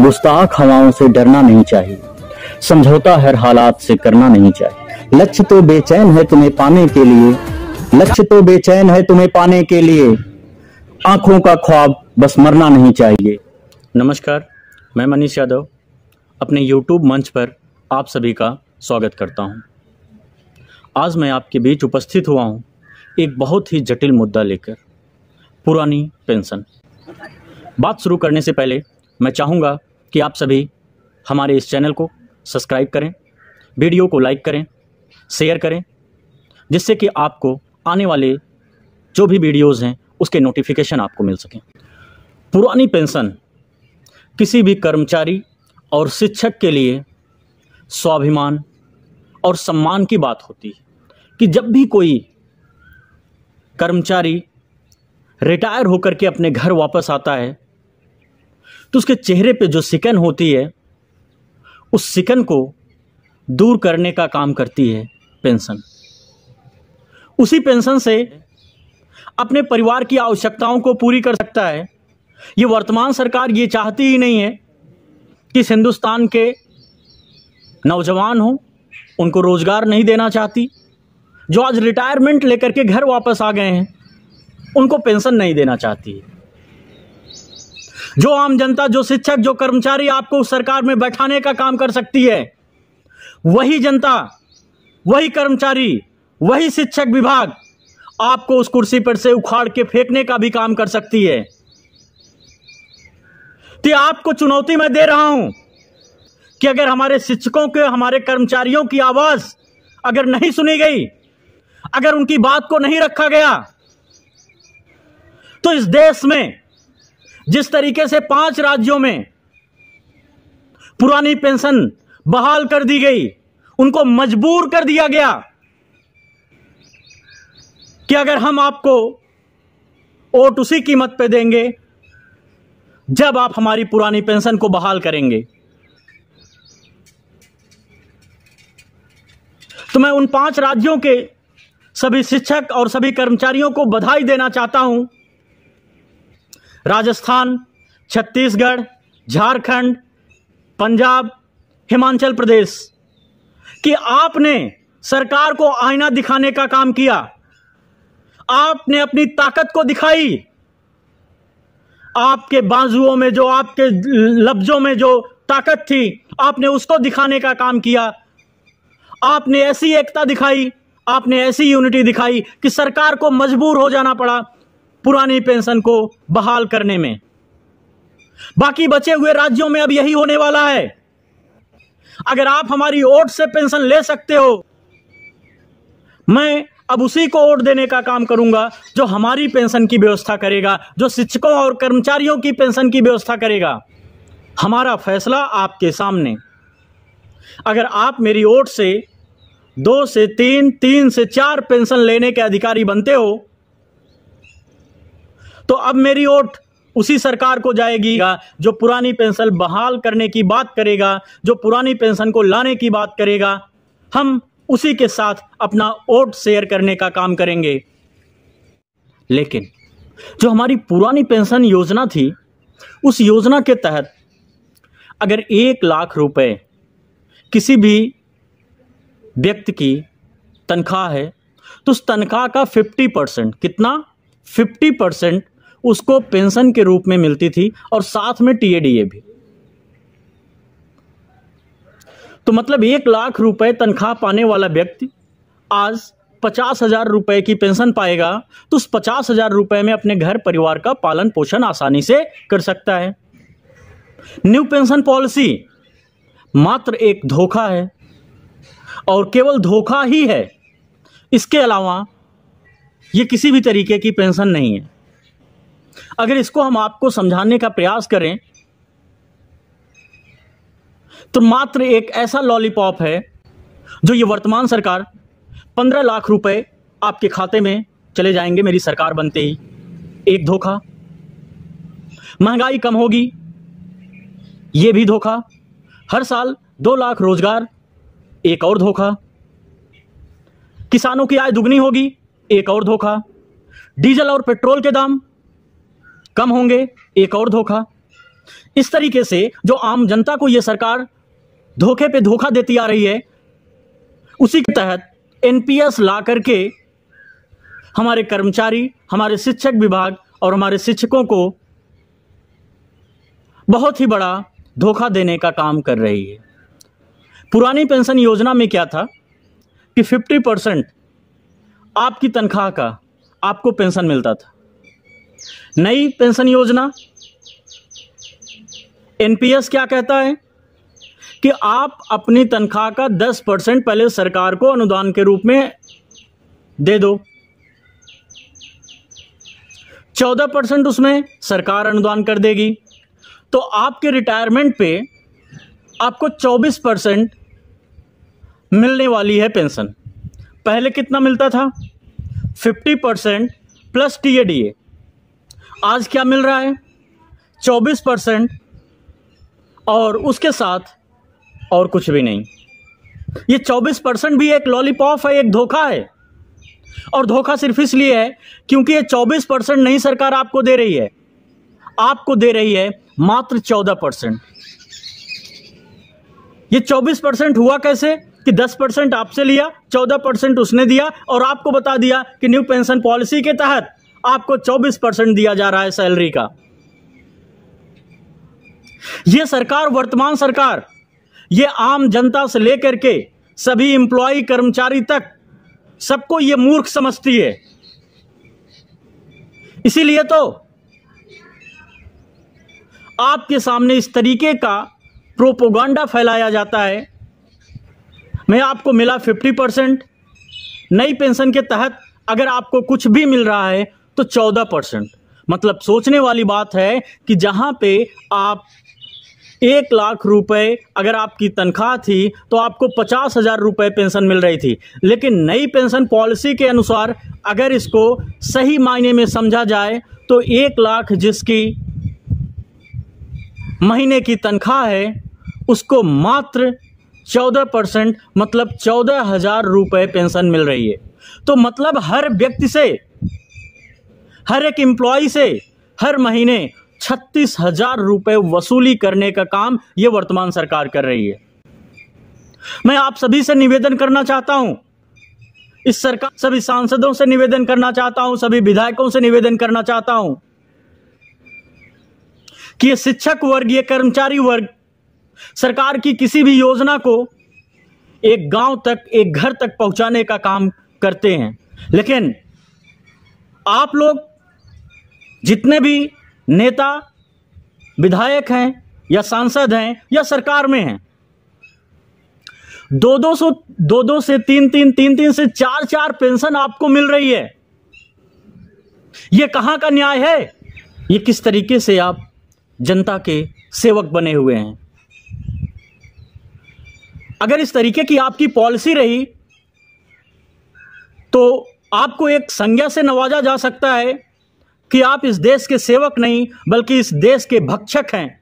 गुस्ताख हवाओं से डरना नहीं चाहिए, समझौता हर हालात से करना नहीं चाहिए। लक्ष्य तो बेचैन है तुम्हें पाने के लिए, लक्ष्य तो बेचैन है तुम्हें पाने के लिए, आंखों का ख्वाब बस मरना नहीं चाहिए। नमस्कार, मैं मनीष यादव अपने YouTube मंच पर आप सभी का स्वागत करता हूं। आज मैं आपके बीच उपस्थित हुआ हूं एक बहुत ही जटिल मुद्दा लेकर, पुरानी पेंशन। बात शुरू करने से पहले मैं चाहूँगा कि आप सभी हमारे इस चैनल को सब्सक्राइब करें, वीडियो को लाइक करें, शेयर करें, जिससे कि आपको आने वाले जो भी वीडियोज़ हैं उसके नोटिफिकेशन आपको मिल सकें। पुरानी पेंशन किसी भी कर्मचारी और शिक्षक के लिए स्वाभिमान और सम्मान की बात होती है कि जब भी कोई कर्मचारी रिटायर होकर के अपने घर वापस आता है तो उसके चेहरे पे जो सिकन होती है, उस सिकन को दूर करने का काम करती है पेंशन। उसी पेंशन से अपने परिवार की आवश्यकताओं को पूरी कर सकता है। ये वर्तमान सरकार ये चाहती ही नहीं है कि हिंदुस्तान के नौजवान हों, उनको रोजगार नहीं देना चाहती। जो आज रिटायरमेंट लेकर के घर वापस आ गए हैं उनको पेंशन नहीं देना चाहती है। जो आम जनता, जो शिक्षक, जो कर्मचारी आपको उस सरकार में बैठाने का काम कर सकती है, वही जनता, वही कर्मचारी, वही शिक्षक विभाग आपको उस कुर्सी पर से उखाड़ के फेंकने का भी काम कर सकती है। तो आपको चुनौती मैं दे रहा हूं कि अगर हमारे शिक्षकों के, हमारे कर्मचारियों की आवाज अगर नहीं सुनी गई, अगर उनकी बात को नहीं रखा गया, तो इस देश में जिस तरीके से 5 राज्यों में पुरानी पेंशन बहाल कर दी गई, उनको मजबूर कर दिया गया कि अगर हम आपको वोट उसी कीमत पे देंगे जब आप हमारी पुरानी पेंशन को बहाल करेंगे। तो मैं उन 5 राज्यों के सभी शिक्षक और सभी कर्मचारियों को बधाई देना चाहता हूं। राजस्थान, छत्तीसगढ़, झारखंड, पंजाब, हिमाचल प्रदेश कि आपने सरकार को आईना दिखाने का काम किया। आपने अपनी ताकत को दिखाई। आपके बाजुओं में जो, आपके लफ्जों में जो ताकत थी, आपने उसको दिखाने का काम किया। आपने ऐसी एकता दिखाई, आपने ऐसी यूनिटी दिखाई कि सरकार को मजबूर हो जाना पड़ा पुरानी पेंशन को बहाल करने में। बाकी बचे हुए राज्यों में अब यही होने वाला है। अगर आप हमारी वोट से पेंशन ले सकते हो, मैं अब उसी को वोट देने का काम करूंगा जो हमारी पेंशन की व्यवस्था करेगा, जो शिक्षकों और कर्मचारियों की पेंशन की व्यवस्था करेगा। हमारा फैसला आपके सामने। अगर आप मेरी वोट से 2 से 3, 3 से 4 पेंशन लेने के अधिकारी बनते हो, तो अब मेरी वोट उसी सरकार को जाएगी जो पुरानी पेंशन बहाल करने की बात करेगा, जो पुरानी पेंशन को लाने की बात करेगा। हम उसी के साथ अपना वोट शेयर करने का काम करेंगे। लेकिन जो हमारी पुरानी पेंशन योजना थी, उस योजना के तहत अगर 1 लाख रुपए किसी भी व्यक्ति की तनख्वाह है तो उस तनख्वाह का 50%, कितना, 50% उसको पेंशन के रूप में मिलती थी और साथ में टीएडीए भी। तो मतलब 1 लाख रुपए तनख्वाह पाने वाला व्यक्ति आज 50,000 रुपए की पेंशन पाएगा तो उस 50,000 रुपए में अपने घर परिवार का पालन पोषण आसानी से कर सकता है। न्यू पेंशन पॉलिसी मात्र एक धोखा है और केवल धोखा ही है। इसके अलावा यह किसी भी तरीके की पेंशन नहीं है। अगर इसको हम आपको समझाने का प्रयास करें तो मात्र एक ऐसा लॉलीपॉप है जो ये वर्तमान सरकार 15 लाख रुपए आपके खाते में चले जाएंगे मेरी सरकार बनते ही। एक धोखा। महंगाई कम होगी, ये भी धोखा। हर साल 2 लाख रोजगार, एक और धोखा। किसानों की आय दुगनी होगी, एक और धोखा। डीजल और पेट्रोल के दाम कम होंगे, एक और धोखा। इस तरीके से जो आम जनता को यह सरकार धोखे पे धोखा देती आ रही है, उसी के तहत एनपीएस ला करके हमारे कर्मचारी, हमारे शिक्षक विभाग और हमारे शिक्षकों को बहुत ही बड़ा धोखा देने का काम कर रही है। पुरानी पेंशन योजना में क्या था कि 50% आपकी तनख्वाह का आपको पेंशन मिलता था। नई पेंशन योजना एनपीएस क्या कहता है कि आप अपनी तनख्वाह का 10% पहले सरकार को अनुदान के रूप में दे दो, 14% उसमें सरकार अनुदान कर देगी, तो आपके रिटायरमेंट पे आपको 24% मिलने वाली है पेंशन। पहले कितना मिलता था? 50% प्लस टीएडीए। आज क्या मिल रहा है? 24% और उसके साथ और कुछ भी नहीं। ये 24% भी एक लॉलीपॉप है, एक धोखा है। और धोखा सिर्फ इसलिए है क्योंकि ये 24% नहीं सरकार आपको दे रही है, आपको दे रही है मात्र 14%। ये 24% हुआ कैसे कि 10% आपसे लिया, 14% उसने दिया और आपको बता दिया कि न्यू पेंशन पॉलिसी के तहत आपको 24% दिया जा रहा है सैलरी का। यह सरकार, वर्तमान सरकार, ये आम जनता से लेकर के सभी एम्प्लॉय कर्मचारी तक सबको ये मूर्ख समझती है। इसीलिए तो आपके सामने इस तरीके का प्रोपोगंडा फैलाया जाता है। मैं आपको मिला 50%, नई पेंशन के तहत अगर आपको कुछ भी मिल रहा है तो 14%। मतलब सोचने वाली बात है कि जहां पे आप 1 लाख रुपए अगर आपकी तनख्वाह थी तो आपको 50,000 रुपए पेंशन मिल रही थी, लेकिन नई पेंशन पॉलिसी के अनुसार अगर इसको सही मायने में समझा जाए तो 1 लाख जिसकी महीने की तनख्वाह है उसको मात्र 14% मतलब 14,000 रुपए पेंशन मिल रही है। तो मतलब हर व्यक्ति से, हर एक एम्प्लॉय से हर महीने 36,000 रुपए वसूली करने का काम ये वर्तमान सरकार कर रही है। मैं आप सभी से निवेदन करना चाहता हूं, इस सरकार, सभी सांसदों से निवेदन करना चाहता हूं, सभी विधायकों से निवेदन करना चाहता हूं कि ये शिक्षक वर्ग, ये कर्मचारी वर्ग सरकार की किसी भी योजना को एक गांव तक, एक घर तक पहुंचाने का काम करते हैं, लेकिन आप लोग जितने भी नेता, विधायक हैं या सांसद हैं या सरकार में हैं, 2-2 से 3-3 से 4-4 पेंशन आपको मिल रही है। यह कहां का न्याय है? ये किस तरीके से आप जनता के सेवक बने हुए हैं? अगर इस तरीके की आपकी पॉलिसी रही तो आपको एक संज्ञा से नवाजा जा सकता है कि आप इस देश के सेवक नहीं बल्कि इस देश के भक्षक हैं।